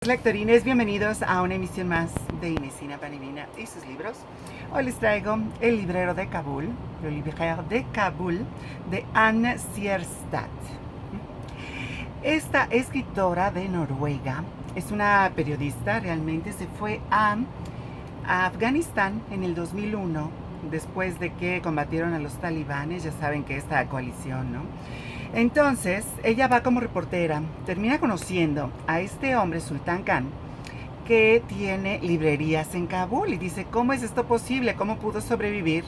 Lectorines, bienvenidos a una emisión más de Inesina Panivina y sus libros. Hoy les traigo El librero de Kabul, Le libraire de Kabul, de Anne Sierstad. Esta escritora de Noruega es una periodista, realmente se fue a Afganistán en el 2001, después de que combatieron a los talibanes, ya saben que esta coalición, ¿no? Entonces, ella va como reportera, termina conociendo a este hombre, Sultan Khan, que tiene librerías en Kabul y dice, ¿cómo es esto posible? ¿Cómo pudo sobrevivir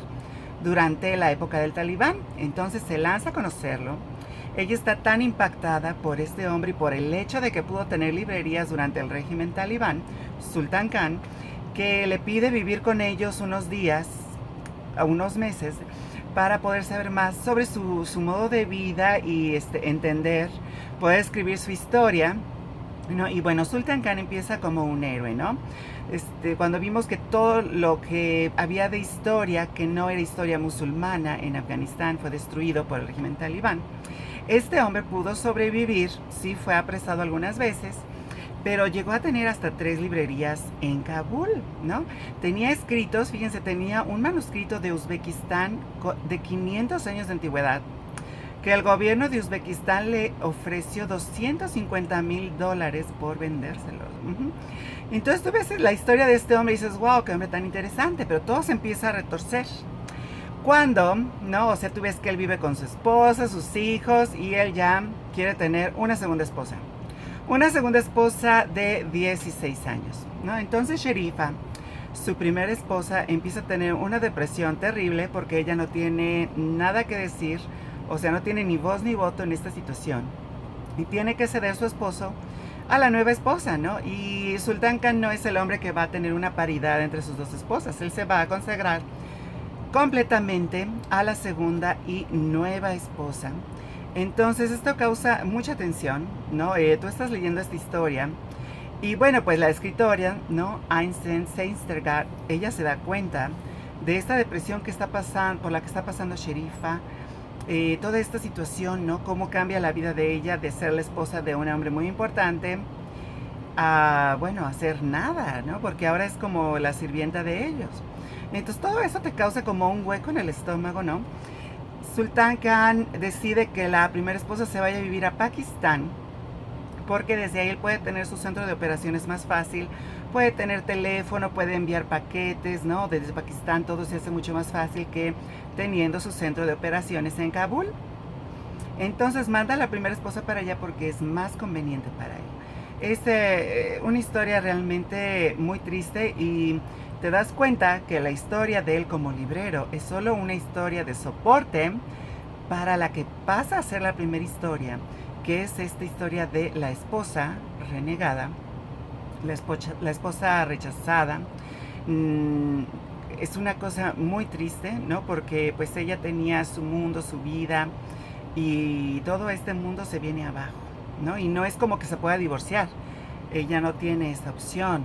durante la época del talibán? Entonces se lanza a conocerlo. Ella está tan impactada por este hombre y por el hecho de que pudo tener librerías durante el régimen talibán, Sultan Khan, que le pide vivir con ellos unos días, a unos meses, para poder saber más sobre su modo de vida y entender, poder escribir su historia, ¿no? Y bueno, Sultan Khan empieza como un héroe, ¿no? Cuando vimos que todo lo que había de historia, que no era historia musulmana en Afganistán, fue destruido por el régimen talibán, este hombre pudo sobrevivir, sí fue apresado algunas veces, pero llegó a tener hasta 3 librerías en Kabul, ¿no? Tenía escritos, fíjense, tenía un manuscrito de Uzbekistán de 500 años de antigüedad, que el gobierno de Uzbekistán le ofreció $250,000 por vendérselos. Entonces tú ves la historia de este hombre y dices, wow, qué hombre tan interesante, pero todo se empieza a retorcer. Cuando, ¿no? O sea, tú ves que él vive con su esposa, sus hijos, y él ya quiere tener una segunda esposa. Una segunda esposa de 16 años, ¿no? Entonces Sherifa, su primera esposa, empieza a tener una depresión terrible porque ella no tiene nada que decir, o sea, no tiene ni voz ni voto en esta situación. Y tiene que ceder su esposo a la nueva esposa, ¿no? Y Sultan Khan no es el hombre que va a tener una paridad entre sus dos esposas. Él se va a consagrar completamente a la segunda y nueva esposa. Entonces esto causa mucha tensión, ¿no? Tú estás leyendo esta historia y bueno, pues la escritora, ¿no? Einstein Seistergaard, ella se da cuenta de esta depresión que está pasando, por la que está pasando Sherifa, toda esta situación, ¿no? Cómo cambia la vida de ella de ser la esposa de un hombre muy importante a, bueno, hacer nada, ¿no? Porque ahora es como la sirvienta de ellos. Entonces todo eso te causa como un hueco en el estómago, ¿no? Sultan Khan decide que la primera esposa se vaya a vivir a Pakistán, porque desde ahí él puede tener su centro de operaciones más fácil, puede tener teléfono, puede enviar paquetes, ¿no? Desde Pakistán todo se hace mucho más fácil que teniendo su centro de operaciones en Kabul. Entonces manda a la primera esposa para allá porque es más conveniente para él. Es una historia realmente muy triste y te das cuenta que la historia de él como librero es solo una historia de soporte para la que pasa a ser la primera historia, que es esta historia de la esposa renegada, la esposa rechazada. Es una cosa muy triste, ¿no? Porque pues ella tenía su mundo, su vida, y todo este mundo se viene abajo, ¿no? Y no es como que se pueda divorciar, ella no tiene esa opción.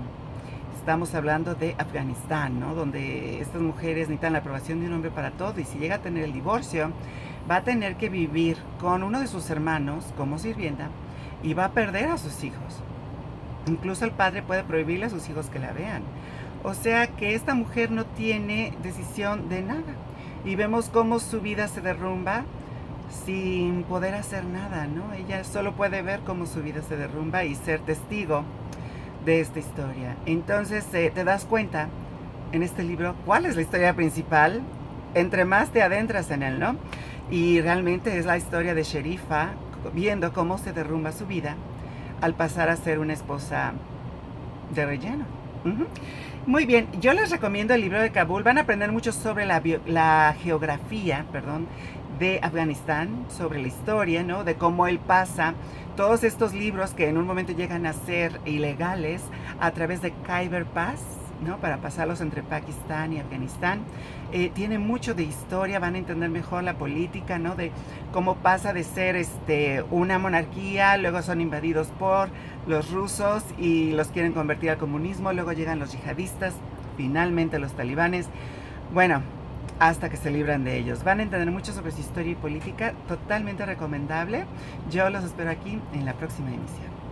Estamos hablando de Afganistán, ¿no? Donde estas mujeres necesitan la aprobación de un hombre para todo, y si llega a tener el divorcio, va a tener que vivir con uno de sus hermanos como sirvienta y va a perder a sus hijos. Incluso el padre puede prohibirle a sus hijos que la vean. O sea que esta mujer no tiene decisión de nada. Y vemos cómo su vida se derrumba sin poder hacer nada, ¿no? Ella solo puede ver cómo su vida se derrumba y ser testigo de esta historia. Entonces te das cuenta en este libro cuál es la historia principal, entre más te adentras en él, ¿no? Y realmente es la historia de Sherifa viendo cómo se derrumba su vida al pasar a ser una esposa de relleno. Muy bien, yo les recomiendo el libro de Kabul. Van a aprender mucho sobre la geografía, de Afganistán, sobre la historia, ¿no? De cómo él pasa todos estos libros que en un momento llegan a ser ilegales a través de Khyber Pass, ¿no? Para pasarlos entre Pakistán y Afganistán. Tiene mucho de historia, van a entender mejor la política, ¿no? De cómo pasa de ser una monarquía, luego son invadidos por los rusos y los quieren convertir al comunismo, luego llegan los yihadistas, finalmente los talibanes. Bueno, hasta que se libran de ellos. Van a entender mucho sobre su historia y política, totalmente recomendable. Yo los espero aquí en la próxima emisión.